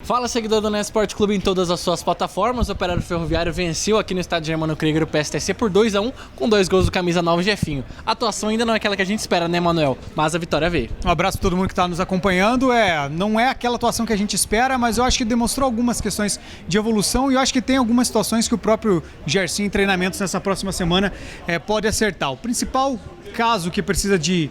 Fala, seguidor do Neto Esporte Clube em todas as suas plataformas. O Operário Ferroviário venceu aqui no estádio Germano Krieger o PSTC por 2-1, com 2 gols do camisa 9 Jefinho. A atuação ainda não é aquela que a gente espera, né, Manuel? Mas a vitória veio. Um abraço para todo mundo que está nos acompanhando. Não é aquela atuação que a gente espera, mas eu acho que demonstrou algumas questões de evolução e eu acho que tem algumas situações que o próprio Gerson em treinamentos nessa próxima semana pode acertar. O principal caso que precisa de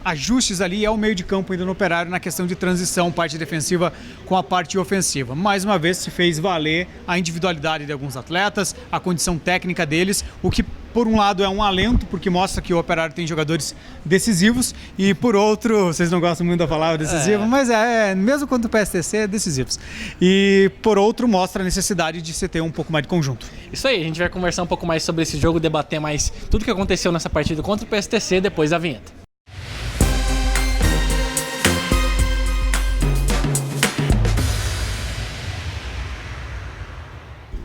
ajustes ali é o meio de campo ainda no Operário na questão de transição, parte defensiva com a parte ofensiva. Mais uma vez se fez valer a individualidade de alguns atletas, a condição técnica deles, o que por um lado é um alento, porque mostra que o Operário tem jogadores decisivos e por outro, vocês não gostam muito da palavra decisivo, mas mesmo contra o PSTC, decisivos. E por outro mostra a necessidade de se ter um pouco mais de conjunto. Isso aí, a gente vai conversar um pouco mais sobre esse jogo, debater mais tudo que aconteceu nessa partida contra o PSTC depois da vinheta.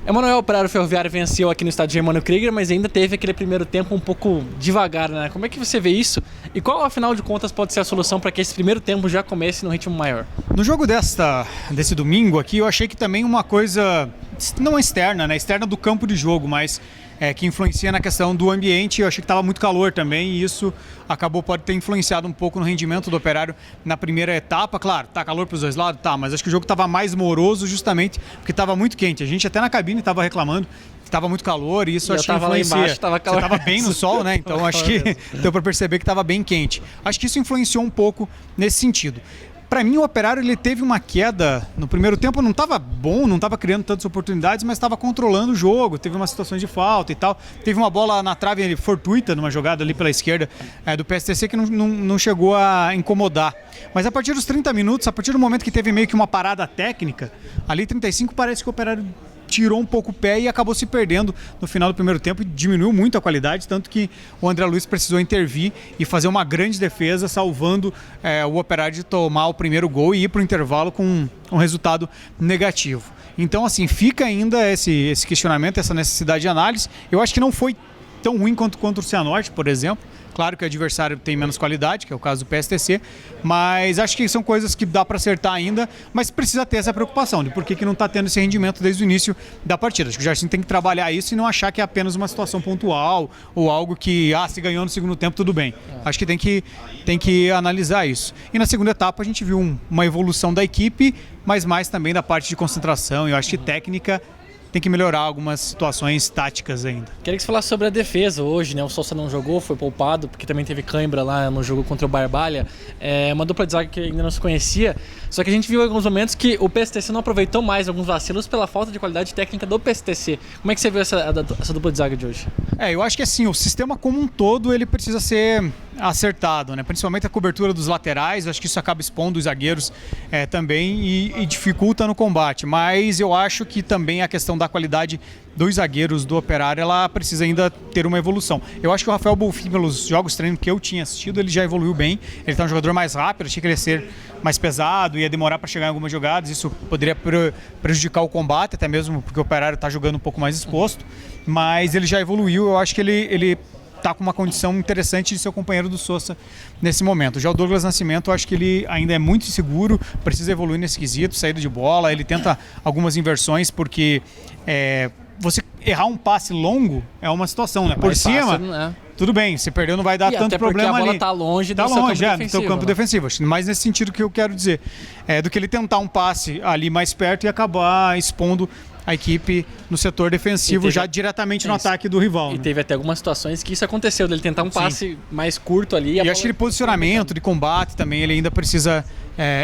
Emanuel, o Operário Ferroviário venceu aqui no estádio Germano Krieger, mas ainda teve aquele primeiro tempo um pouco devagar, né? Como é que você vê isso? E qual, afinal de contas, pode ser a solução para que esse primeiro tempo já comece no ritmo maior? No jogo desse domingo aqui, eu achei que também uma coisa, não externa, né? Externa do campo de jogo, mas que influencia na questão do ambiente. Eu achei que estava muito calor também e isso pode ter influenciado um pouco no rendimento do Operário na primeira etapa. Claro, tá calor para os dois lados, tá, mas acho que o jogo estava mais moroso justamente porque estava muito quente. A gente até na cabine estava reclamando que estava muito calor e isso acho que influencia. Lá embaixo, tava calor. Você estava bem no sol, né? Então acho que deu para perceber que estava bem quente. Acho que isso influenciou um pouco nesse sentido. Para mim, o Operário ele teve uma queda no primeiro tempo, não estava bom, não estava criando tantas oportunidades, mas estava controlando o jogo, teve umas situações de falta e tal. Teve uma bola na trave fortuita, numa jogada ali pela esquerda do PSTC que não chegou a incomodar. Mas a partir dos 30 minutos, a partir do momento que teve meio que uma parada técnica, ali 35 parece que o Operário tirou um pouco o pé e acabou se perdendo no final do primeiro tempo e diminuiu muito a qualidade, tanto que o André Luiz precisou intervir e fazer uma grande defesa, salvando o Operário de tomar o primeiro gol e ir para o intervalo com um resultado negativo. Então, assim, fica ainda esse questionamento, essa necessidade de análise. Eu acho que não foi tão ruim quanto contra o Cianorte, por exemplo. Claro que o adversário tem menos qualidade, que é o caso do PSTC, mas acho que são coisas que dá para acertar ainda, mas precisa ter essa preocupação de por que não está tendo esse rendimento desde o início da partida. Acho que o Jardim tem que trabalhar isso e não achar que é apenas uma situação pontual ou algo que, se ganhou no segundo tempo, tudo bem. Acho que tem que analisar isso. E na segunda etapa a gente viu uma evolução da equipe, mas mais também da parte de concentração e eu acho que técnica tem que melhorar algumas situações táticas ainda. Queria que você falasse sobre a defesa hoje, né? O Sousa não jogou, foi poupado, porque também teve cãibra lá no jogo contra o Barbalha. Uma dupla de zaga que ainda não se conhecia. Só que a gente viu em alguns momentos que o PSTC não aproveitou mais alguns vacilos pela falta de qualidade técnica do PSTC. Como é que você viu essa dupla de zaga de hoje? Eu acho que assim, o sistema como um todo ele precisa ser acertado, né? Principalmente a cobertura dos laterais, acho que isso acaba expondo os zagueiros também e dificulta no combate, mas eu acho que também a questão da qualidade dos zagueiros do Operário, ela precisa ainda ter uma evolução. Eu acho que o Rafael Bolfin, pelos jogos treino que eu tinha assistido, ele já evoluiu bem, ele tá um jogador mais rápido, achei que ele ia ser mais pesado, ia demorar para chegar em algumas jogadas, isso poderia prejudicar o combate, até mesmo porque o Operário está jogando um pouco mais exposto, mas ele já evoluiu, eu acho que ele está com uma condição interessante de ser o companheiro do Sousa nesse momento. Já o Douglas Nascimento, eu acho que ele ainda é muito inseguro, precisa evoluir nesse quesito, saída de bola, ele tenta algumas inversões, porque você errar um passe longo é uma situação, né? Por cima, tudo bem, se perdeu não vai dar tanto problema ali. A bola tá longe do seu campo defensivo. Mais nesse sentido que eu quero dizer. Do que ele tentar um passe ali mais perto e acabar expondo a equipe no setor defensivo já diretamente no ataque do rival. E teve até algumas situações que isso aconteceu, dele tentar um passe mais curto ali. E acho que ele posicionamento de combate também, ele ainda precisa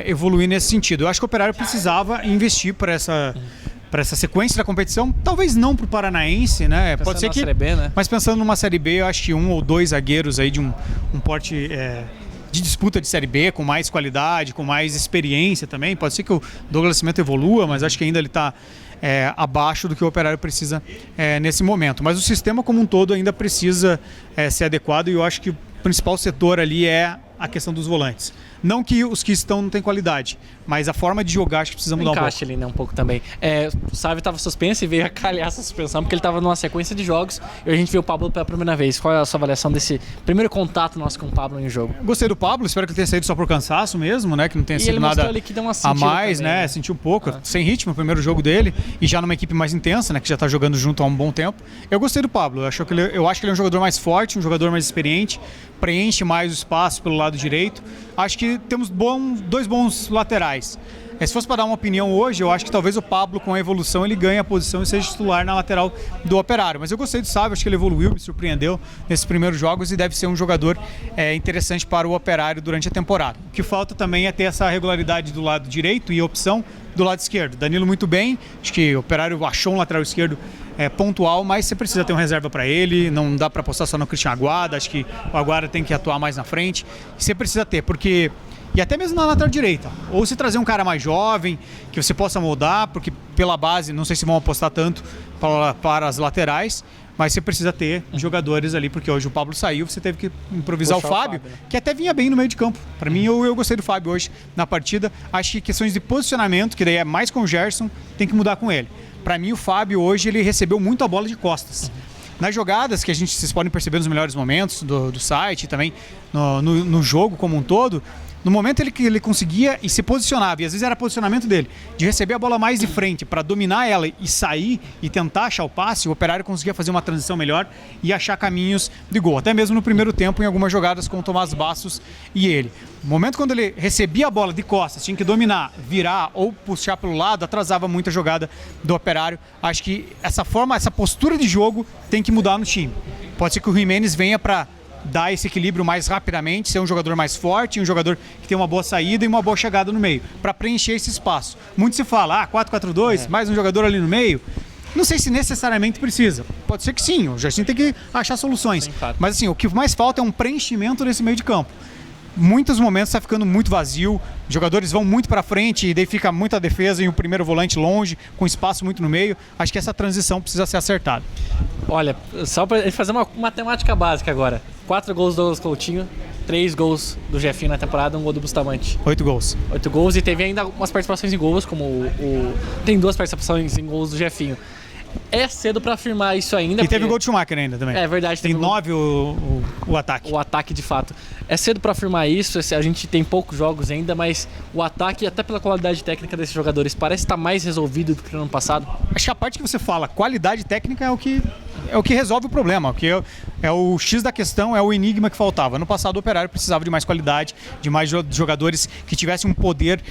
evoluir nesse sentido. Eu acho que o Operário precisava investir para essa sequência da competição, talvez não para o Paranaense, né? Pode ser que, Série B, né? Mas pensando numa Série B, eu acho que 1 ou 2 zagueiros aí de um porte de disputa de Série B, com mais qualidade, com mais experiência também. Pode ser que o Douglas Nascimento evolua, mas acho que ainda ele está abaixo do que o Operário precisa nesse momento. Mas o sistema como um todo ainda precisa ser adequado e eu acho que principal setor ali é a questão dos volantes. Não que os que estão não têm qualidade, mas a forma de jogar acho que precisa mudar um pouco. Encaixe ali, né, um pouco também. O Sávio estava suspenso e veio a calhar essa suspensão, porque ele estava numa sequência de jogos e a gente viu o Pablo pela primeira vez. Qual é a sua avaliação desse primeiro contato nosso com o Pablo em jogo? Gostei do Pablo, espero que ele tenha saído só por cansaço mesmo, né? Que não tenha sido nada ali que deu uma a mais, também, né? Sentiu um pouco, sem ritmo, o primeiro jogo dele, e já numa equipe mais intensa, né? Que já está jogando junto há um bom tempo. Eu gostei do Pablo, eu acho que ele é um jogador mais forte, um jogador mais experiente, preenche mais o espaço pelo lado direito. Acho que temos dois bons laterais. Se fosse para dar uma opinião hoje, eu acho que talvez o Pablo, com a evolução, ele ganhe a posição e seja titular na lateral do Operário. Mas eu gostei do Sávio, acho que ele evoluiu, me surpreendeu nesses primeiros jogos e deve ser um jogador interessante para o Operário durante a temporada. O que falta também é ter essa regularidade do lado direito e opção do lado esquerdo. Danilo muito bem, acho que o Operário achou um lateral esquerdo pontual, mas você precisa ter uma reserva para ele, não dá para apostar só no Christian Aguada, acho que o Aguada tem que atuar mais na frente. Você precisa ter, porque... E até mesmo na lateral direita. Ou se trazer um cara mais jovem, que você possa moldar, porque pela base, não sei se vão apostar tanto para as laterais, mas você precisa ter jogadores ali, porque hoje o Pablo saiu, você teve que improvisar o Fábio, que até vinha bem no meio de campo. Para mim, eu gostei do Fábio hoje na partida. Acho que questões de posicionamento, que daí é mais com o Gerson, tem que mudar com ele. Para mim, o Fábio hoje, ele recebeu muito a bola de costas. Nas jogadas, que vocês podem perceber nos melhores momentos do site, também no jogo como um todo, no momento que ele conseguia e se posicionava, e às vezes era posicionamento dele, de receber a bola mais de frente para dominar ela e sair e tentar achar o passe, o Operário conseguia fazer uma transição melhor e achar caminhos de gol. Até mesmo no primeiro tempo, em algumas jogadas com o Tomás Bastos e ele. No momento quando ele recebia a bola de costas, tinha que dominar, virar ou puxar pelo lado, atrasava muito a jogada do Operário. Acho que essa postura de jogo tem que mudar no time. Pode ser que o Jimenez venha para dar esse equilíbrio mais rapidamente, ser um jogador mais forte, um jogador que tem uma boa saída e uma boa chegada no meio, para preencher esse espaço. Muito se fala, 4-4-2, mais um jogador ali no meio. Não sei se necessariamente precisa. Pode ser que sim, o Jardim tem que achar soluções. Sim, claro. Mas assim, o que mais falta é um preenchimento desse meio de campo. Muitos momentos está ficando muito vazio, os jogadores vão muito para frente e daí fica muita defesa e o primeiro volante longe, com espaço muito no meio. Acho que essa transição precisa ser acertada. Olha, só para fazer uma matemática básica agora. 4 gols do Douglas Coutinho, 3 gols do Jefinho na temporada, 1 gol do Bustamante. 8 gols. 8 gols e teve ainda umas participações em gols, como tem 2 participações em gols do Jefinho. É cedo pra afirmar isso ainda. E teve o gol de Schumacher ainda também. É verdade. Tem 9 o ataque. O ataque, de fato. É cedo pra afirmar isso, a gente tem poucos jogos ainda, mas o ataque, até pela qualidade técnica desses jogadores, parece estar mais resolvido do que no ano passado. Acho que a parte que você fala, qualidade técnica é o que resolve o problema, é o X da questão, é o enigma que faltava. No passado o Operário precisava de mais qualidade, de mais jogadores que tivessem um poder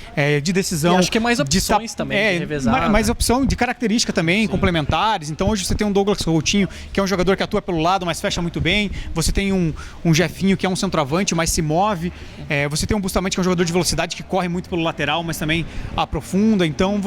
de decisão. E acho que é mais opções também de revezar. Mais opção de característica também, sim, complementares. Então hoje você tem um Douglas Coutinho, que é um jogador que atua pelo lado, mas fecha muito bem. Você tem um Jefinho, que é um centroavante, mas se move. Você tem um Bustamante, que é um jogador de velocidade, que corre muito pelo lateral, mas também aprofunda. Então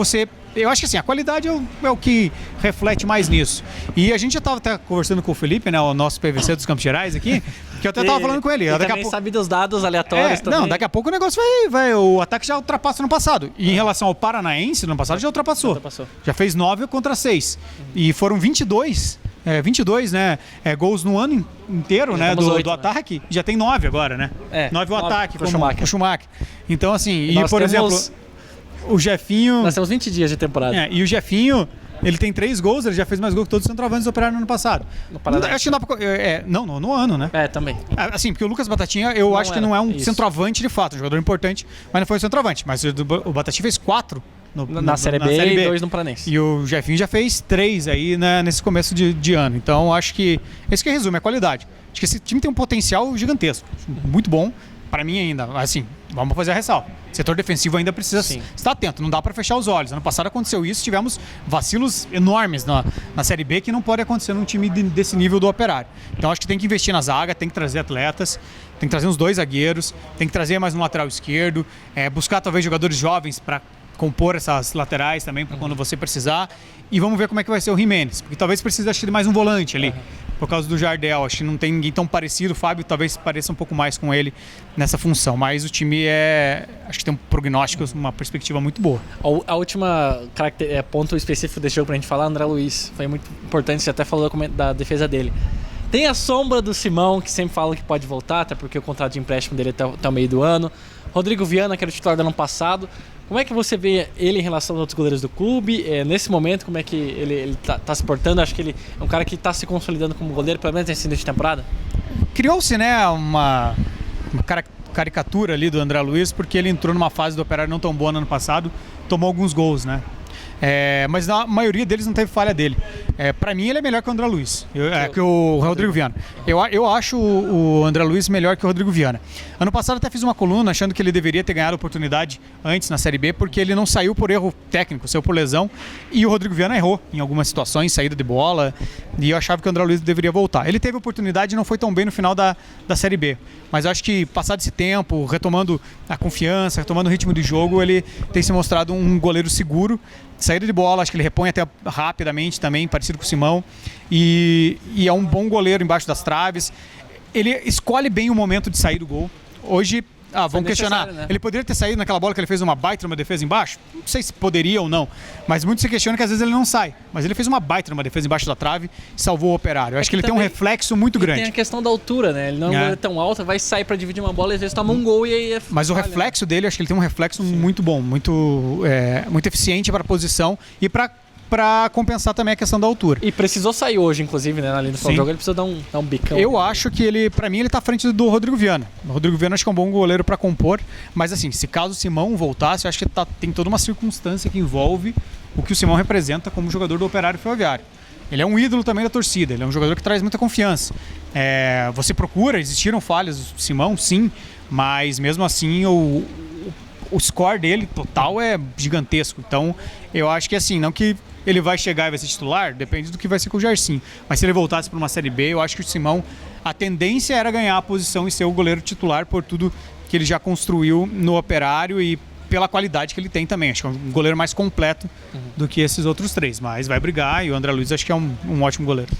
eu acho que assim, a qualidade é o que reflete mais nisso. E a gente já estava até conversando com o Felipe, né, o nosso PVC dos Campos Gerais aqui, que eu até estava falando com ele. Ele também sabe dos dados aleatórios também. Não, daqui a pouco o negócio vai o ataque já ultrapassa no passado. E em relação ao Paranaense, no passado já ultrapassou. Já fez 9 contra 6. E foram 22, né, gols no ano inteiro, né, do ataque. Já tem 9 agora, né? 9 o ataque, com o Schumacher. Então assim, e por exemplo, o Jefinho... Nós temos 20 dias de temporada. E o Jefinho, ele tem 3 gols, ele já fez mais gols que todos os centroavantes do Operário no ano passado. Acho que não dá pra... no ano, né? Também. Assim, porque o Lucas Batatinha, acho que não é um centroavante de fato, um jogador importante, mas não foi um centroavante. Mas o Batatinha fez 4 na Série B e 2 no Paranense. E o Jefinho já fez 3 aí, né, nesse começo de ano. Então, acho que esse que resume a qualidade. Acho que esse time tem um potencial gigantesco, muito bom. Para mim ainda, assim, vamos fazer a ressalva. O setor defensivo ainda precisa estar atento, não dá para fechar os olhos. Ano passado aconteceu isso, tivemos vacilos enormes na Série B que não pode acontecer num time desse nível do Operário. Então acho que tem que investir na zaga, tem que trazer atletas, tem que trazer uns 2 zagueiros, tem que trazer mais um lateral esquerdo, buscar talvez jogadores jovens para compor essas laterais também, para quando você precisar. E vamos ver como é que vai ser o Jimenez, porque talvez precise de mais um volante ali. Por causa do Jardel, acho que não tem ninguém tão parecido. O Fábio talvez pareça um pouco mais com ele nessa função, mas o time acho que tem um prognóstico, uma perspectiva muito boa. A última ponto específico desse jogo pra gente falar, André Luiz, foi muito importante, você até falou da defesa dele. Tem a sombra do Simão, que sempre fala que pode voltar, até porque o contrato de empréstimo dele é até o meio do ano. Rodrigo Viana, que era o titular do ano passado. Como é que você vê ele em relação aos outros goleiros do clube? Nesse momento, como é que ele tá se portando? Acho que ele é um cara que está se consolidando como goleiro, pelo menos nesse início de temporada. Criou-se, né, uma caricatura ali do André Luiz, porque ele entrou numa fase do Operário não tão boa no ano passado, tomou alguns gols, né? Mas a maioria deles não teve falha dele. Para mim ele é melhor que o André Luiz, que o Rodrigo Viana. Eu acho o André Luiz melhor que o Rodrigo Viana. Ano passado até fiz uma coluna achando que ele deveria ter ganhado a oportunidade antes na Série B, porque ele não saiu por erro técnico, saiu por lesão, e o Rodrigo Viana errou em algumas situações, saída de bola, e eu achava que o André Luiz deveria voltar. Ele teve oportunidade e não foi tão bem no final da Série B, mas eu acho que passado esse tempo, retomando a confiança, retomando o ritmo de jogo, ele tem se mostrado um goleiro seguro. Saída de bola, acho que ele repõe até rapidamente também, parecido com o Simão. E é um bom goleiro embaixo das traves. Ele escolhe bem o momento de sair do gol. Hoje, vamos questionar, né? Ele poderia ter saído naquela bola que ele fez uma baita numa defesa embaixo? Não sei se poderia ou não, mas muito se questiona que às vezes ele não sai. Mas ele fez uma baita numa defesa embaixo da trave e salvou o Operário. Acho que ele tem um reflexo muito grande. Tem a questão da altura, né? Ele não é tão alto, vai sair para dividir uma bola e às vezes toma um gol e aí Mas o reflexo dele, acho que ele tem um reflexo muito bom, muito eficiente para a posição e para compensar também a questão da altura. E precisou sair hoje, inclusive, né? Ali no final do jogo, ele precisa dar um bicão. Eu acho que ele, pra mim, ele tá à frente do Rodrigo Viana. O Rodrigo Viana acho que é um bom goleiro para compor, mas assim, se caso o Simão voltasse, eu acho que tem toda uma circunstância que envolve o que o Simão representa como jogador do Operário Ferroviário. Ele é um ídolo também da torcida, ele é um jogador que traz muita confiança. Você procura, existiram falhas do Simão, sim, mas mesmo assim o score dele total é gigantesco. Então, eu acho que assim, não que ele vai chegar e vai ser titular, depende do que vai ser com o Jarcim. Mas se ele voltasse para uma Série B, eu acho que o Simão, a tendência era ganhar a posição e ser o goleiro titular por tudo que ele já construiu no Operário e pela qualidade que ele tem também. Acho que é um goleiro mais completo do que esses outros três. Mas vai brigar e o André Luiz acho que é um ótimo goleiro.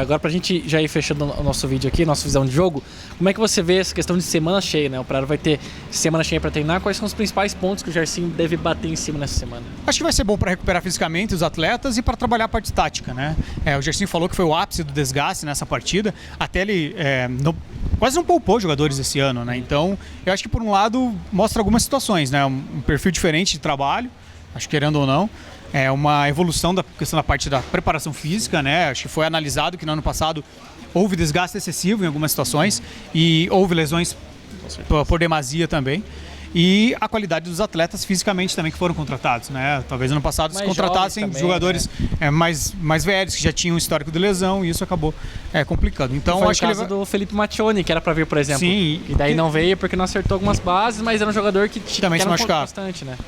Agora pra gente já ir fechando o nosso vídeo aqui, nossa visão de jogo, como é que você vê essa questão de semana cheia, né? O Operário vai ter semana cheia pra treinar, quais são os principais pontos que o Jarcim deve bater em cima nessa semana? Acho que vai ser bom para recuperar fisicamente os atletas e para trabalhar a parte tática, né? O Jarcim falou que foi o ápice do desgaste nessa partida, até ele quase não poupou jogadores esse ano, né? Então, eu acho que por um lado mostra algumas situações, né? Um perfil diferente de trabalho, acho que querendo ou não. É uma evolução da questão da parte da preparação física, né? Acho que foi analisado que no ano passado houve desgaste excessivo em algumas situações e houve lesões por demasia também. E a qualidade dos atletas fisicamente também que foram contratados, né? Talvez ano passado se contratassem também, jogadores mais velhos, que já tinham um histórico de lesão, e isso acabou complicando. Então, foi acho o caso do Felipe Mattioni, que era para vir, por exemplo. Sim. E daí não veio porque não acertou algumas bases, mas era um jogador que também se machucava bastante, né?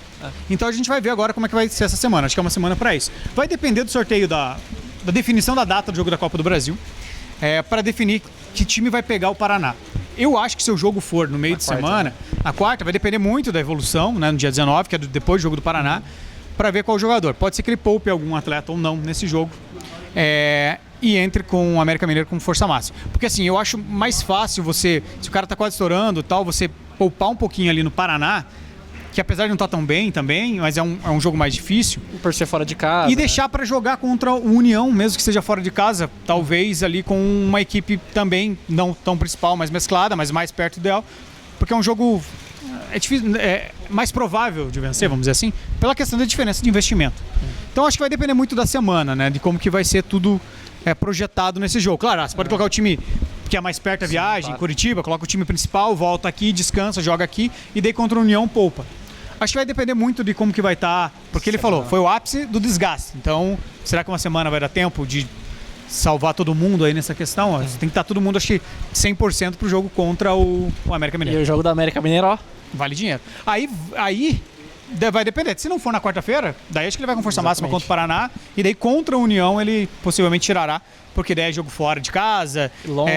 Então a gente vai ver agora como é que vai ser essa semana. Acho que é uma semana para isso. Vai depender do sorteio da definição da data do jogo da Copa do Brasil, para definir que time vai pegar o Paraná. Eu acho que se o jogo for no meio de semana, na quarta, vai depender muito da evolução, né, no dia 19, que é depois do jogo do Paraná, para ver qual jogador. Pode ser que ele poupe algum atleta ou não nesse jogo e entre com o América Mineiro com força máxima. Porque assim, eu acho mais fácil se o cara tá quase estourando, tal, você poupar um pouquinho ali no Paraná, que apesar de não estar tão bem também, mas é um jogo mais difícil. Por ser fora de casa. E deixar para jogar contra o União, mesmo que seja fora de casa, talvez ali com uma equipe também, não tão principal, mas mesclada, mas mais perto do ideal. Porque é um jogo difícil, mais provável de vencer, vamos dizer assim, pela questão da diferença de investimento. Então acho que vai depender muito da semana, né? De como que vai ser tudo projetado nesse jogo. Claro, você pode colocar o time que é mais perto da viagem, claro. Curitiba, coloca o time principal, volta aqui, descansa, joga aqui, e daí contra o União poupa. Acho que vai depender muito de como que vai estar, porque ele falou, foi o ápice do desgaste. Então, será que uma semana vai dar tempo de salvar todo mundo aí nessa questão? Tem que estar todo mundo, acho que 100% pro jogo contra o América Mineiro. E o jogo do América Mineiro, ó. Vale dinheiro. Aí vai depender. Se não for na quarta-feira, daí acho que ele vai com força máxima contra o Paraná, e daí contra a União ele possivelmente tirará, porque daí é jogo fora de casa, longe.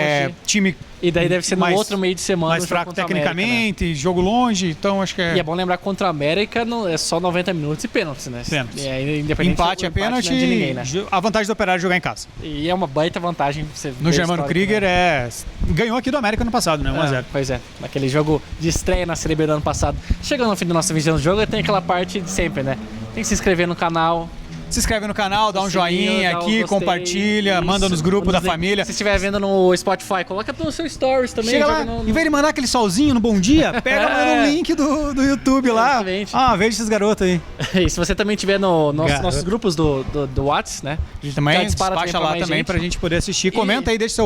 Time e daí deve ser no outro meio de semana. Mais fraco tecnicamente, América, né? Jogo longe, então acho que E é bom lembrar que contra a América é só 90 minutos e pênaltis, né? Pênaltis. Independente empate é pênalti, de ninguém, né? A vantagem do Operário é jogar em casa. E é uma baita vantagem. Você no Germano Krieger ganhou aqui do América no passado, né? 1-0. Pois é, naquele jogo de estreia na Série B do ano passado. Chegando no fim da nossa visão do jogo, tem aquela parte de sempre, né? Tem que se inscrever no canal, se inscreve no canal, dá um joinha dá um aqui, gostei. compartilha, Isso. manda nos grupos da Nos- família. Se estiver vendo no Spotify, coloca no seu stories também. Chega joga lá, no- em vez de mandar aquele solzinho no bom dia, pega manda um link do YouTube lá. Exatamente. Veja esses garotos aí. E se você também tiver no Garoto. nossos grupos do Whats, né? A gente também dispara despacha lá mais também gente. pra gente poder assistir. Comenta aí, deixa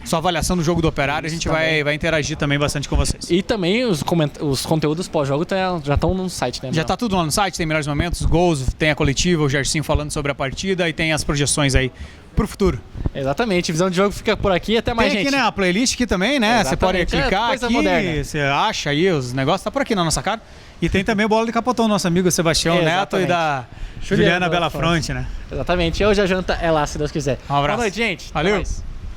sua avaliação do jogo do Operário, a gente vai interagir também bastante com vocês. E também os conteúdos pós-jogo já estão no site, né? Já tá tudo lá no site, tem melhores momentos, gols, tem a coletiva, o Gersinho falando sobre a partida e tem as projeções aí pro futuro. Exatamente, Visão de Jogo fica por aqui, até mais, Tem aqui, gente. né, a playlist aqui também, né? Você pode Exatamente, clicar coisa aqui, moderna. você acha aí os negócios, tá por aqui na nossa cara. E tem também o Bola de Capotão, nosso amigo Sebastião Neto e Exatamente. da Juliana Juliana Belafronte, né? Exatamente, hoje a janta é lá, se Deus quiser. Um abraço. Boa noite, gente. Até Valeu. mais.